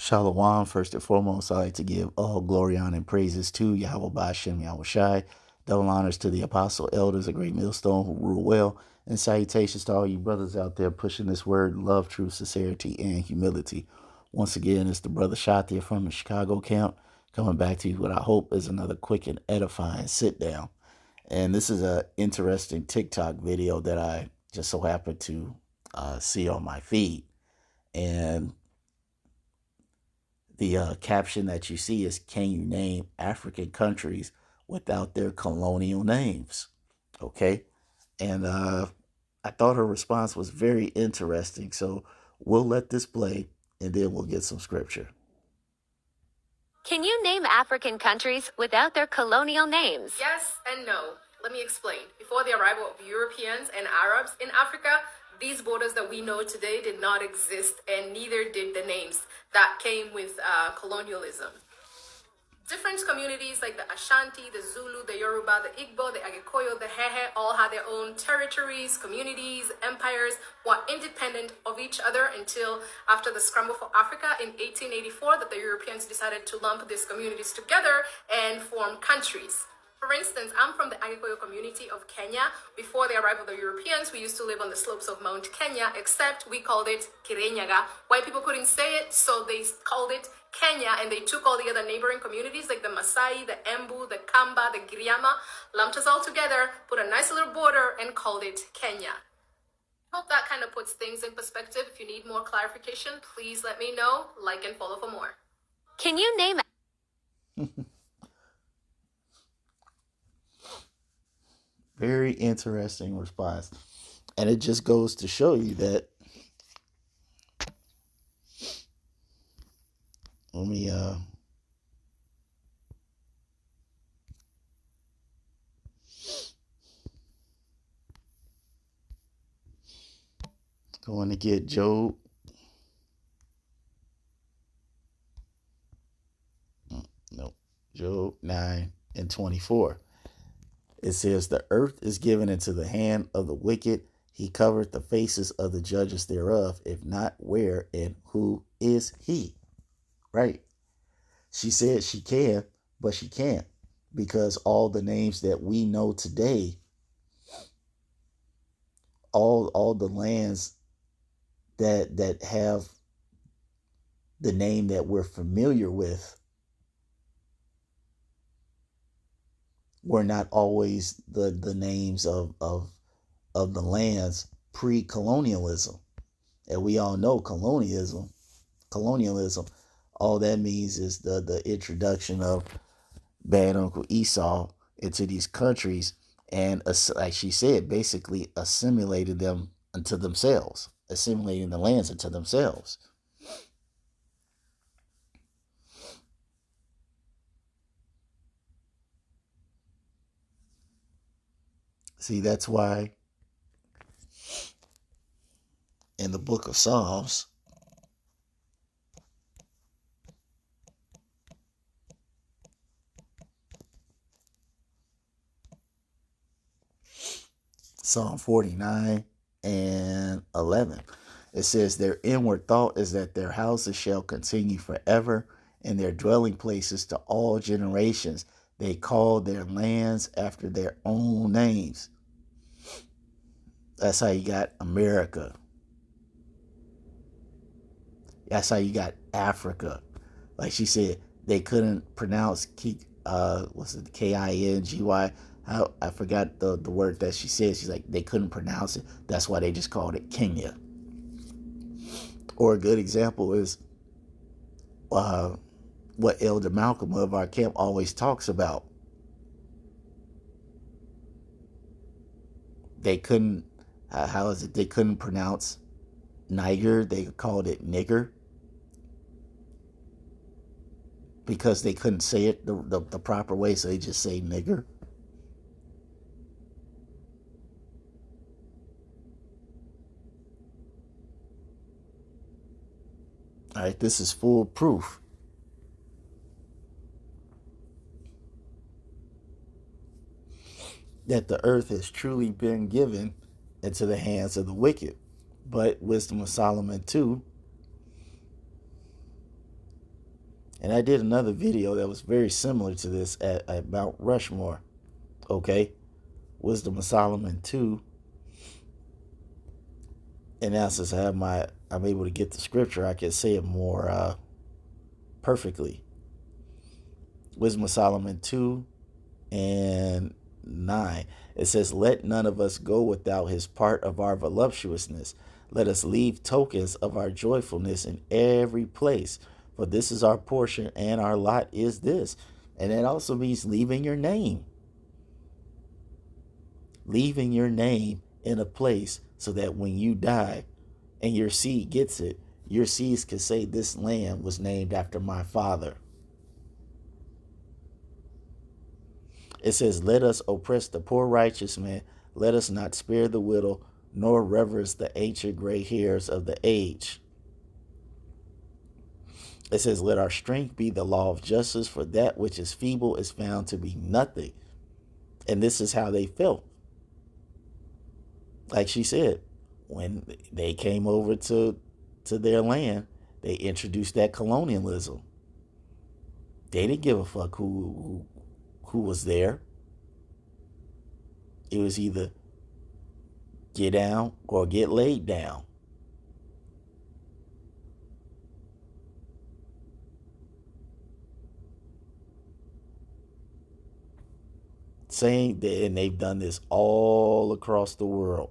Shalom, first and foremost, I'd like to give all glory, honor, and praises to Yahweh Bashem, Yahweh Shai. Double honors to the apostle elders, a great millstone who rule well. And salutations to all you brothers out there pushing this word, love, truth, sincerity, and humility. Once again, it's the brother Shot there from the Chicago camp, coming back to you what I hope is another quick and edifying sit down. And this is a interesting TikTok video that I just so happened to see on my feed. And the caption that you see is, can you name African countries without their colonial names? Okay. And I thought her response was very interesting. So we'll let this play and then we'll get some scripture. Can you name African countries without their colonial names? Yes and no. Let me explain. Before the arrival of Europeans and Arabs in Africa, these borders that we know today did not exist, and neither did the names that came with colonialism. Different communities like the Ashanti, the Zulu, the Yoruba, the Igbo, the Agikoyo, the Hehe all had their own territories, communities, empires, were independent of each other until after the scramble for Africa in 1884 that the Europeans decided to lump these communities together and form countries. For instance, I'm from the Agikoyo community of Kenya. Before the arrival of the Europeans, we used to live on the slopes of Mount Kenya, except we called it Kirenyaga. White people couldn't say it, so they called it Kenya, and they took all the other neighboring communities like the Masai, the Embu, the Kamba, the Giriama, lumped us all together, put a nice little border, and called it Kenya. Hope that kind of puts things in perspective. If you need more clarification, please let me know. Like and follow for more. Can you name Very interesting response. And it just goes to show you that, let me going to get Job. No, Job 9 and 24. It says, the earth is given into the hand of the wicked. He covered the faces of the judges thereof. If not, where and who is he? Right. She said she can, but she can't, because all the names that we know today, all the lands that have the name that we're familiar with, were not always the names of the lands pre-colonialism. And we all know colonialism, all that means is the introduction of bad Uncle Esau into these countries, and like she said, basically assimilated them into themselves, assimilating the lands into themselves. See, that's why in the book of Psalms, Psalm 49 and 11, it says, their inward thought is that their houses shall continue forever, and their dwelling places to all generations. They call their lands after their own names. That's how you got America. That's how you got Africa. Like she said, they couldn't pronounce what's it, Kingy. How, I forgot the word that she said. She's like, they couldn't pronounce it. That's why they just called it Kenya. Or a good example is what Elder Malcolm of our camp always talks about. They couldn't, how is it? They couldn't pronounce Niger. They called it nigger, because they couldn't say it the proper way, so they just say nigger. All right, this is full proof that the earth has truly been given into the hands of the wicked. But Wisdom of Solomon 2 And I did another video that was very similar to this at Mount Rushmore. Okay. Wisdom of Solomon 2. And now since I'm able to get the scripture, I can say it more perfectly. Wisdom of Solomon 2 and 9. It says, let none of us go without his part of our voluptuousness. Let us leave tokens of our joyfulness in every place. For this is our portion, and our lot is this. And that also means leaving your name. Leaving your name in a place so that when you die and your seed gets it, your seeds can say, this land was named after my father. It says, let us oppress the poor righteous man. Let us not spare the widow, nor reverence the ancient gray hairs of the age. It says, let our strength be the law of justice, for that which is feeble is found to be nothing. And this is how they felt. Like she said, when they came over to their land, they introduced that colonialism. They didn't give a fuck who was there. It was either get down or get laid down. Saying that, and they've done this all across the world.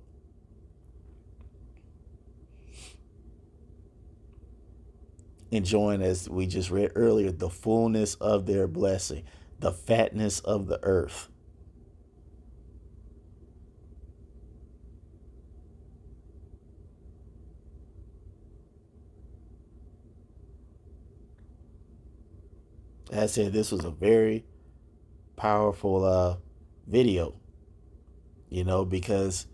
Enjoying, as we just read earlier, the fullness of their blessing, the fatness of the earth. As I said, this was a very powerful video, because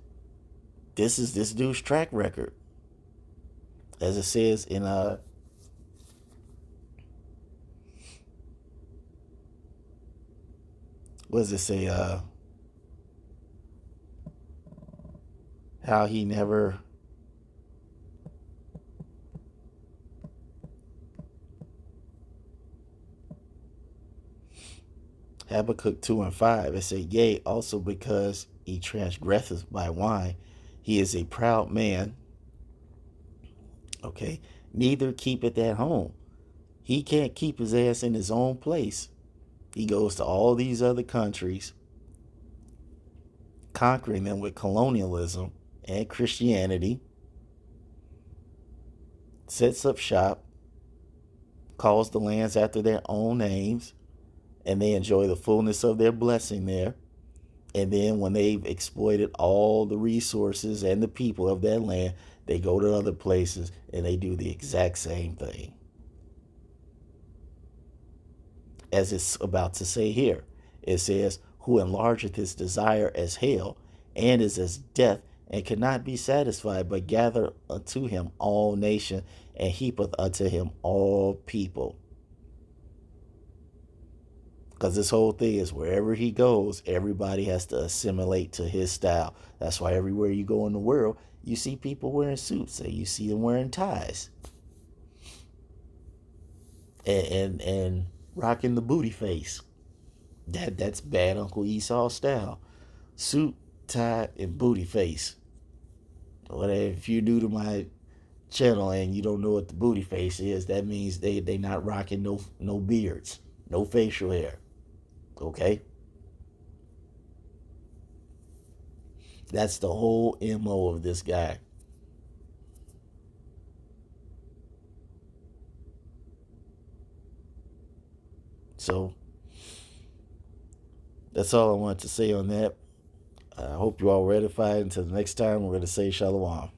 this is this dude's track record. As it says in what does it say? How he never Habakkuk 2 and 5. It says, yea, also because he transgresseth by wine, he is a proud man. Okay. Neither keepeth at home. He can't keep his ass in his own place. He goes to all these other countries, conquering them with colonialism and Christianity, sets up shop, calls the lands after their own names, and they enjoy the fullness of their blessing there. And then when they've exploited all the resources and the people of that land, they go to other places and they do the exact same thing. As it's about to say here, it says, who enlargeth his desire as hell, and is as death, and cannot be satisfied, but gather unto him all nations, and heapeth unto him all people. Because this whole thing is wherever he goes, everybody has to assimilate to his style. That's why everywhere you go in the world, you see people wearing suits and you see them wearing ties. And rocking the booty face. That's bad Uncle Esau style. Suit, tie, and booty face. Well, if you're new to my channel and you don't know what the booty face is, that means they not rocking no beards, no facial hair. Okay? That's the whole MO of this guy. So, that's all I wanted to say on that. I hope you all ratified. Until the next time, we're going to say Shalom.